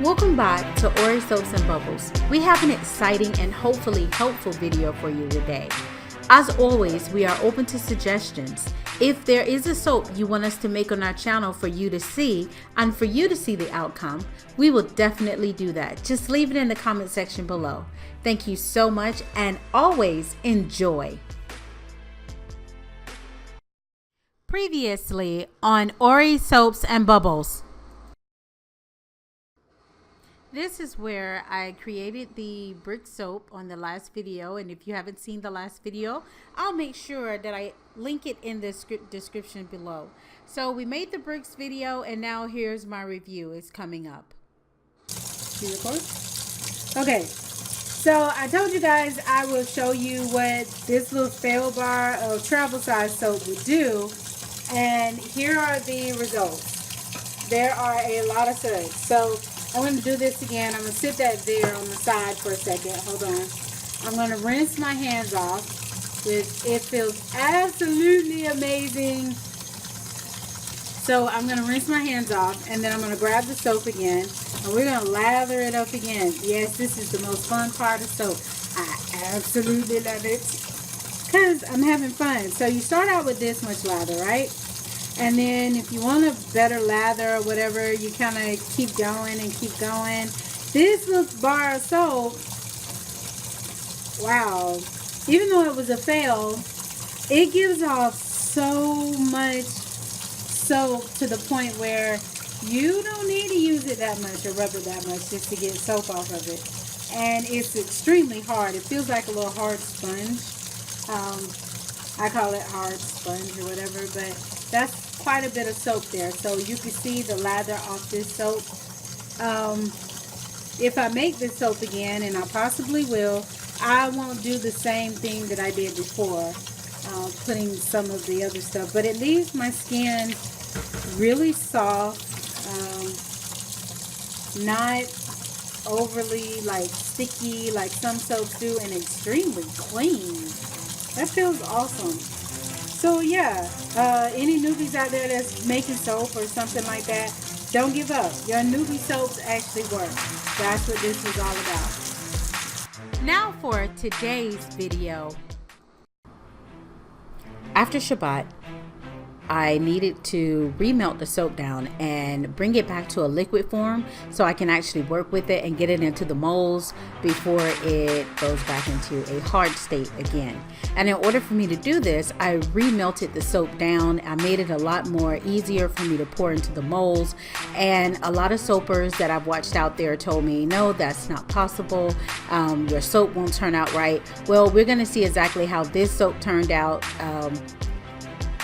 Welcome back to Ori Soaps and Bubbles. We have an exciting and hopefully helpful video for you today. As always, we are open to suggestions. If there is a soap you want us to make on our channel for you to see and for you to see the outcome, we will definitely do that. Just leave it in the comment section below. Thank you so much and always enjoy. Previously on Ori Soaps and Bubbles. This is where I created the brick soap on the last video, and if you haven't seen the last video, I'll make sure that I link it in the description below. So we made the bricks video, and now here's my review. It's coming up. You record? Okay, so I told you guys I will show you what this little fail bar of travel size soap would do, and here are the results. There are a lot of suds. So I'm going to do this again. I'm going to sit that there on the side for a second. Hold on. I'm going to rinse my hands off. It feels absolutely amazing. So I'm going to rinse my hands off, and then I'm going to grab the soap again, and we're going to lather it up again. Yes, this is the most fun part of soap. I absolutely love it because I'm having fun. So you start out with this much lather, right? And then if you want a better lather or whatever, you kind of keep going and keep going. This little bar of soap, wow, even though it was a fail, it gives off so much soap to the point where you don't need to use it that much or rub it that much just to get soap off of it. And it's extremely hard. It feels like a little hard sponge. I call it hard sponge or whatever, but that's quite a bit of soap there. So you can see the lather off this soap. If I make this soap again, and I possibly will, I won't do the same thing that I did before, putting some of the other stuff. But it leaves my skin really soft, not overly like sticky like some soaps do, and extremely clean. That feels awesome. So yeah, any newbies out there that's making soap or something like that, don't give up. Your newbie soaps actually work. That's what this is all about. Now for today's video. After Shabbat, I needed to remelt the soap down and bring it back to a liquid form so I can actually work with it and get it into the molds before it goes back into a hard state again. And in order for me to do this, I remelted the soap down. I made it a lot more easier for me to pour into the molds, and a lot of soapers that I've watched out there told me, no, that's not possible. Your soap won't turn out right. Well, we're going to see exactly how this soap turned out.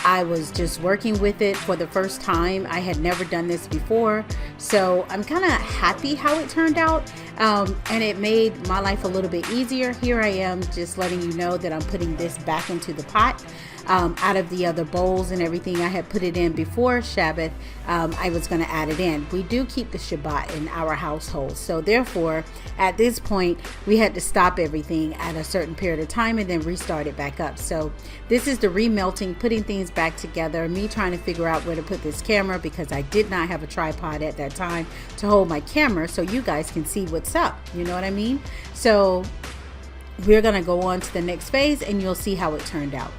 I was just working with it for the first time. I had never done this before, so I'm kind of happy how it turned out, and it made my life a little bit easier. Here I am just letting you know that I'm putting this back into the pot. Out of the other bowls and everything I had put it in before Shabbat, I was going to add it in. We do keep the Shabbat in our household, so therefore at this point we had to stop everything at a certain period of time and then restart it back up. So this is the remelting, putting things back together, me trying to figure out where to put this camera because I did not have a tripod at that time to hold my camera so you guys can see what's up, you know what I mean? So we're going to go on to the next phase and you'll see how it turned out.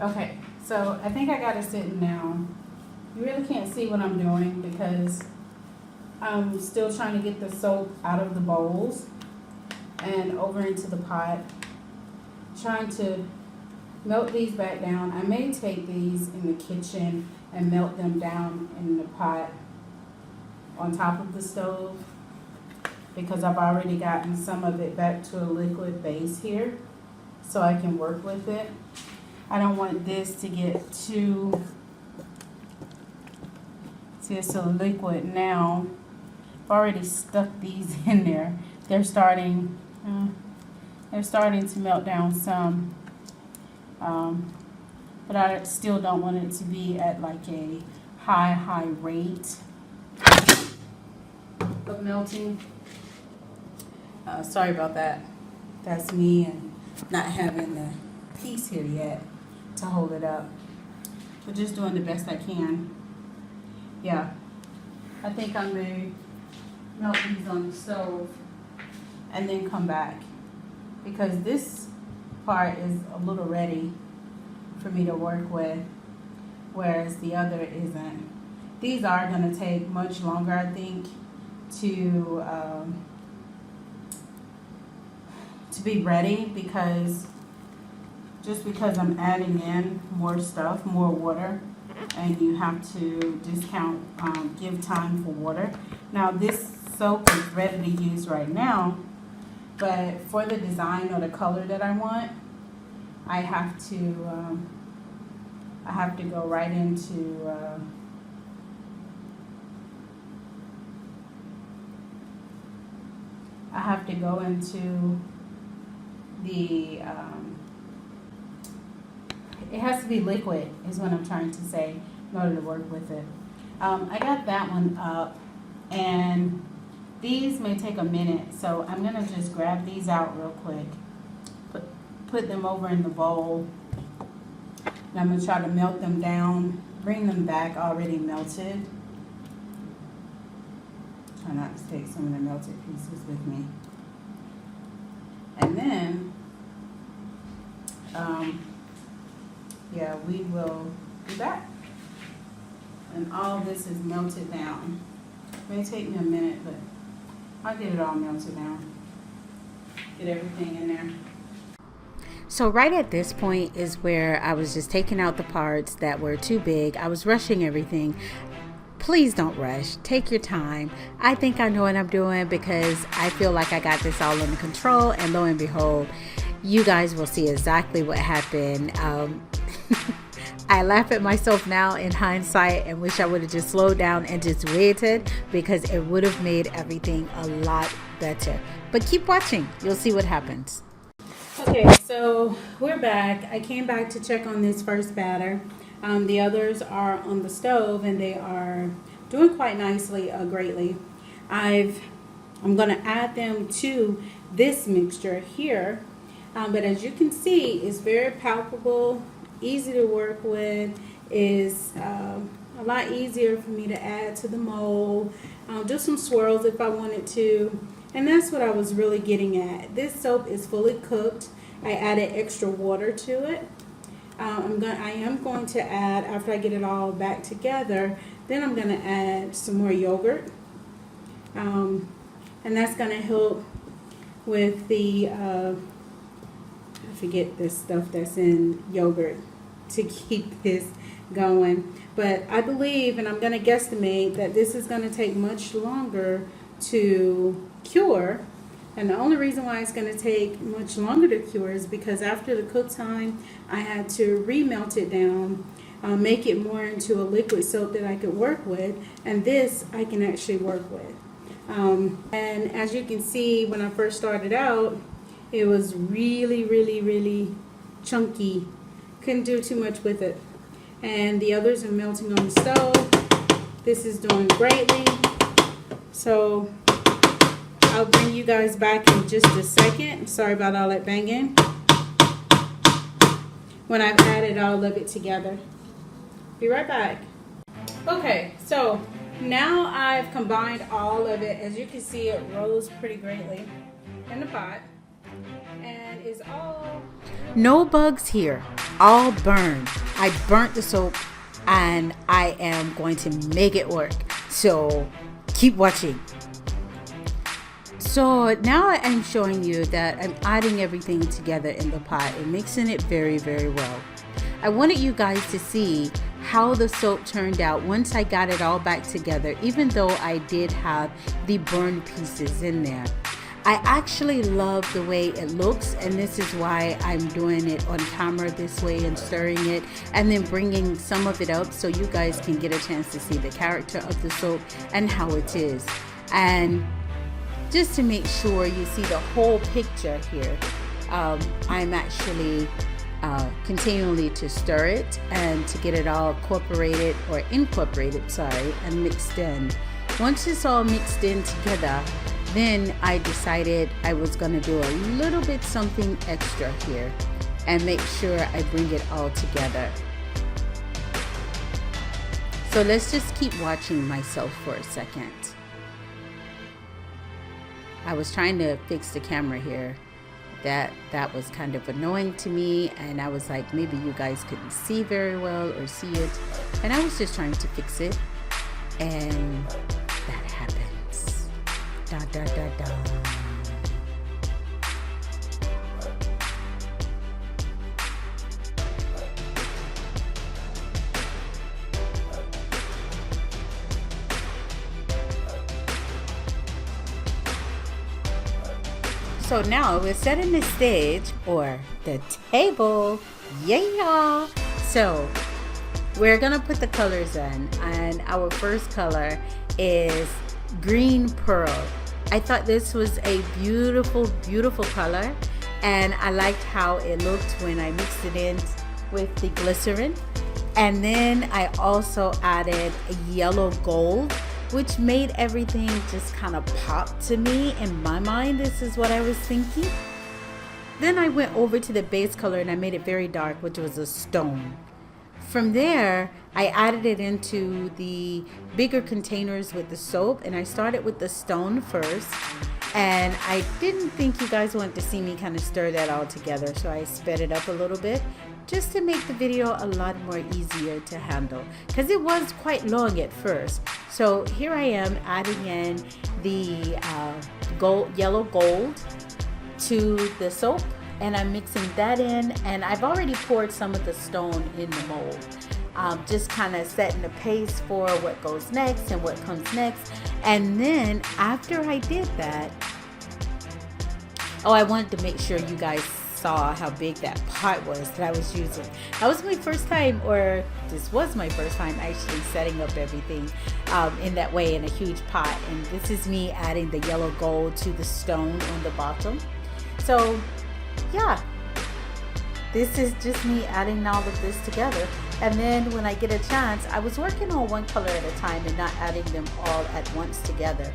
Okay, so I think I got it sitting down. You really can't see what I'm doing because I'm still trying to get the soap out of the bowls and over into the pot. Trying to melt these back down. I may take these in the kitchen and melt them down in the pot on top of the stove because I've already gotten some of it back to a liquid base here so I can work with it. I don't want this to get too, see, it's a liquid now. I've already stuck these in there. They're starting to melt down some, but I still don't want it to be at like a high rate of melting. Sorry about that. That's me and not having the piece here yet to hold it up. But just doing the best I can. Yeah, I think I may melt these on the stove and then come back, because this part is a little ready for me to work with, whereas the other isn't. These are going to take much longer, I think, to be ready, because I'm adding in more stuff, more water, and you have to give time for water. Now this soap is ready to use right now, but for the design or the color that I want, I have to go right into the it has to be liquid is what I'm trying to say in order to work with it. I got that one up, and these may take a minute, so I'm gonna just grab these out real quick, put them over in the bowl, and I'm gonna try to melt them down, bring them back already melted. Try not to take some of the melted pieces with me. And then, yeah, we will do that. And all this is melted down. It may take me a minute, but I'll get it all melted down. Get everything in there. So right at this point is where I was just taking out the parts that were too big. I was rushing everything. Please don't rush. Take your time. I think I know what I'm doing, because I feel like I got this all under control, and lo and behold, you guys will see exactly what happened. I laugh at myself now in hindsight and wish I would have just slowed down and just waited, because it would have made everything a lot better. But keep watching. You'll see what happens. Okay, so we're back. I came back to check on this first batter. The others are on the stove, and they are doing quite nicely, greatly. I'm going to add them to this mixture here. But as you can see, it's very palpable, easy to work with, is a lot easier for me to add to the mold, do some swirls if I wanted to, and that's what I was really getting at. This soap is fully cooked. I added extra water to it. I am going to add, after I get it all back together, then I'm going to add some more yogurt, and that's going to help with the I forget the stuff that's in yogurt to keep this going. But I believe, and I'm going to guesstimate, that this is going to take much longer to cure. And the only reason why it's going to take much longer to cure is because after the cook time, I had to remelt it down, make it more into a liquid soap that I could work with. And this I can actually work with. And as you can see, when I first started out, it was really, really, really chunky. Couldn't do too much with it. And the others are melting on the stove. This is doing greatly. So I'll bring you guys back in just a second. Sorry about all that banging. When I've added all of it together. Be right back. Okay, so now I've combined all of it. As you can see, it rose pretty greatly in the pot. And it's all... No bugs here. All burned. I burnt the soap, and I am going to make it work. So keep watching. So now I'm showing you that I'm adding everything together in the pot and mixing it very, very well. I wanted you guys to see how the soap turned out once I got it all back together, even though I did have the burned pieces in there. I actually love the way it looks, and this is why I'm doing it on camera this way and stirring it and then bringing some of it up so you guys can get a chance to see the character of the soap and how it is. And just to make sure you see the whole picture here, I'm actually continually to stir it and to get it all incorporated, and mixed in. Once it's all mixed in together, Then I decided I was gonna do a little bit something extra here and make sure I bring it all together. So let's just keep watching myself for a second. I was trying to fix the camera here. That was kind of annoying to me, and I was like, maybe you guys couldn't see very well or see it, and I was just trying to fix it, and that happens. Da da da da. So now we're setting the stage, or the table, yeah! So we're gonna put the colors in, and our first color is green pearl. I thought this was a beautiful, beautiful color, and I liked how it looked when I mixed it in with the glycerin. And then I also added yellow gold, which made everything just kind of pop to me. In my mind, this is what I was thinking. Then I went over to the base color and I made it very dark, which was a stone. From there, I added it into the bigger containers with the soap, and I started with the stone first. And I didn't think you guys wanted to see me kind of stir that all together, so I sped it up a little bit just to make the video a lot more easier to handle, because it was quite long at first. So here I am adding in the yellow gold to the soap, and I'm mixing that in, and I've already poured some of the stone in the mold, just kind of setting the pace for what goes next and what comes next. And then after I did that, I wanted to make sure you guys saw how big that pot was that I was using. That was my first time, or this was my first time actually setting up everything in that way, in a huge pot. And this is me adding the yellow gold to the stone on the bottom. So yeah, this is just me adding all of this together. And then when I get a chance, I was working on one color at a time and not adding them all at once together.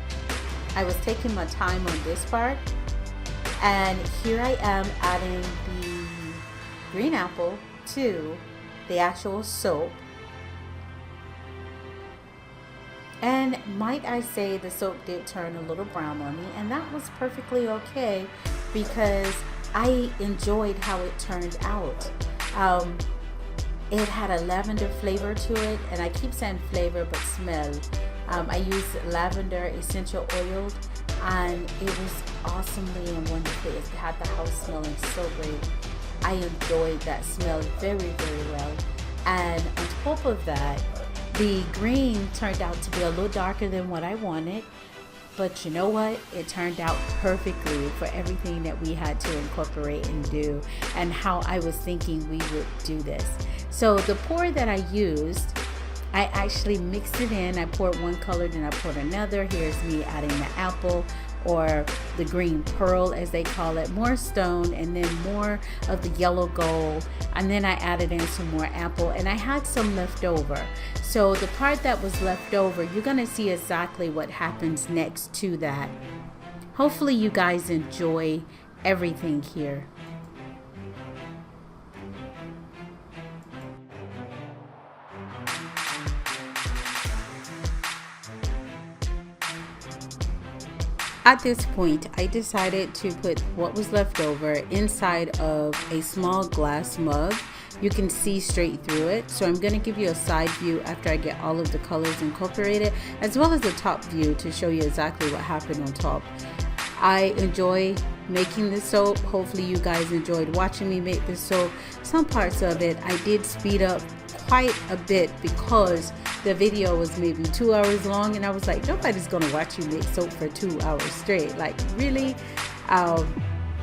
I was taking my time on this part. And here I am adding the green apple to the actual soap. And might I say, the soap did turn a little brown on me, and that was perfectly okay because I enjoyed how it turned out. It had a lavender flavor to it, and I keep saying flavor but smell. I used lavender essential oil, and it was awesomely and wonderfully. It had the house smelling so great. I enjoyed that smell very, very well. And on top of that, the green turned out to be a little darker than what I wanted. But you know what? It turned out perfectly for everything that we had to incorporate and do, and how I was thinking we would do this. So the pour that I used, I actually mixed it in. I poured one color, then I poured another. Here's me adding the apple, or the green pearl as they call it, more stone, and then more of the yellow gold, and then I added in some more apple, and I had some left over. So the part that was left over, you're gonna see exactly what happens next to that. Hopefully you guys enjoy everything here. At this point, I decided to put what was left over inside of a small glass mug. You can see straight through it. So I'm going to give you a side view after I get all of the colors incorporated, as well as the top view to show you exactly what happened on top. I enjoy making this soap. Hopefully you guys enjoyed watching me make this soap. Some parts of it I did speed up quite a bit because the video was maybe 2 hours long, and I was like, nobody's gonna watch you make soap for 2 hours straight. Like, really?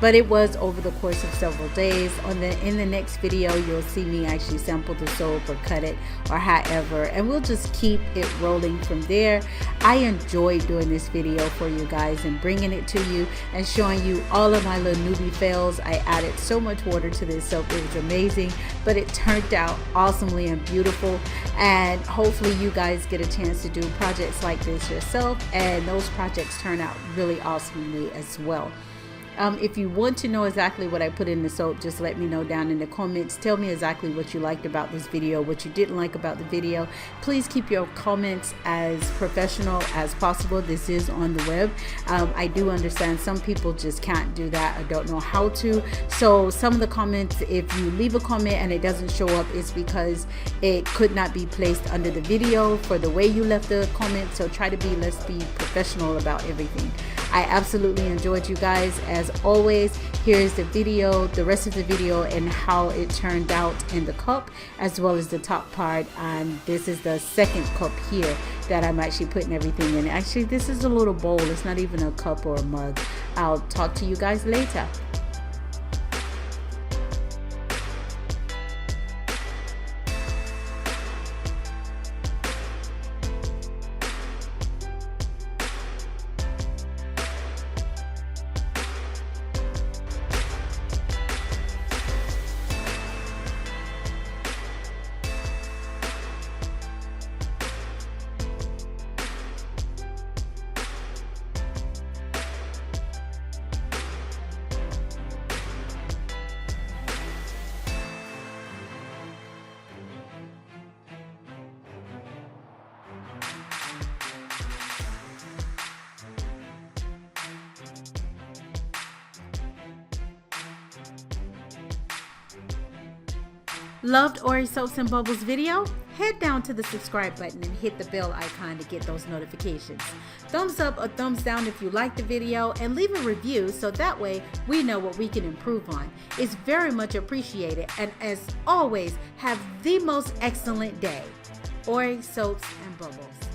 but it was over the course of several days. In the next video, you'll see me actually sample the soap or cut it or however, and we'll just keep it rolling from there. I enjoyed doing this video for you guys and bringing it to you and showing you all of my little newbie fails. I added so much water to this soap. It was amazing, but it turned out awesomely and beautiful, and hopefully you guys get a chance to do projects like this yourself, and those projects turn out really awesomely as well. If you want to know exactly what I put in the soap, just let me know down in the comments. Tell me exactly what you liked about this video, what you didn't like about the video. Please keep your comments as professional as possible. This is on the web. I do understand some people just can't do that or don't know how to. So some of the comments, if you leave a comment and it doesn't show up, it's because it could not be placed under the video for the way you left the comment. So let's be professional about everything. I absolutely enjoyed you guys. As always, here's the video, the rest of the video, and how it turned out in the cup, as well as the top part. And this is the second cup here that I'm actually putting everything in. Actually, this is a little bowl. It's not even a cup or a mug. I'll talk to you guys later. Loved Ori Soaps and Bubbles video? Head down to the subscribe button and hit the bell icon to get those notifications. Thumbs up or thumbs down if you like the video, and leave a review so that way we know what we can improve on. It's very much appreciated, and as always, have the most excellent day. Ori Soaps and Bubbles.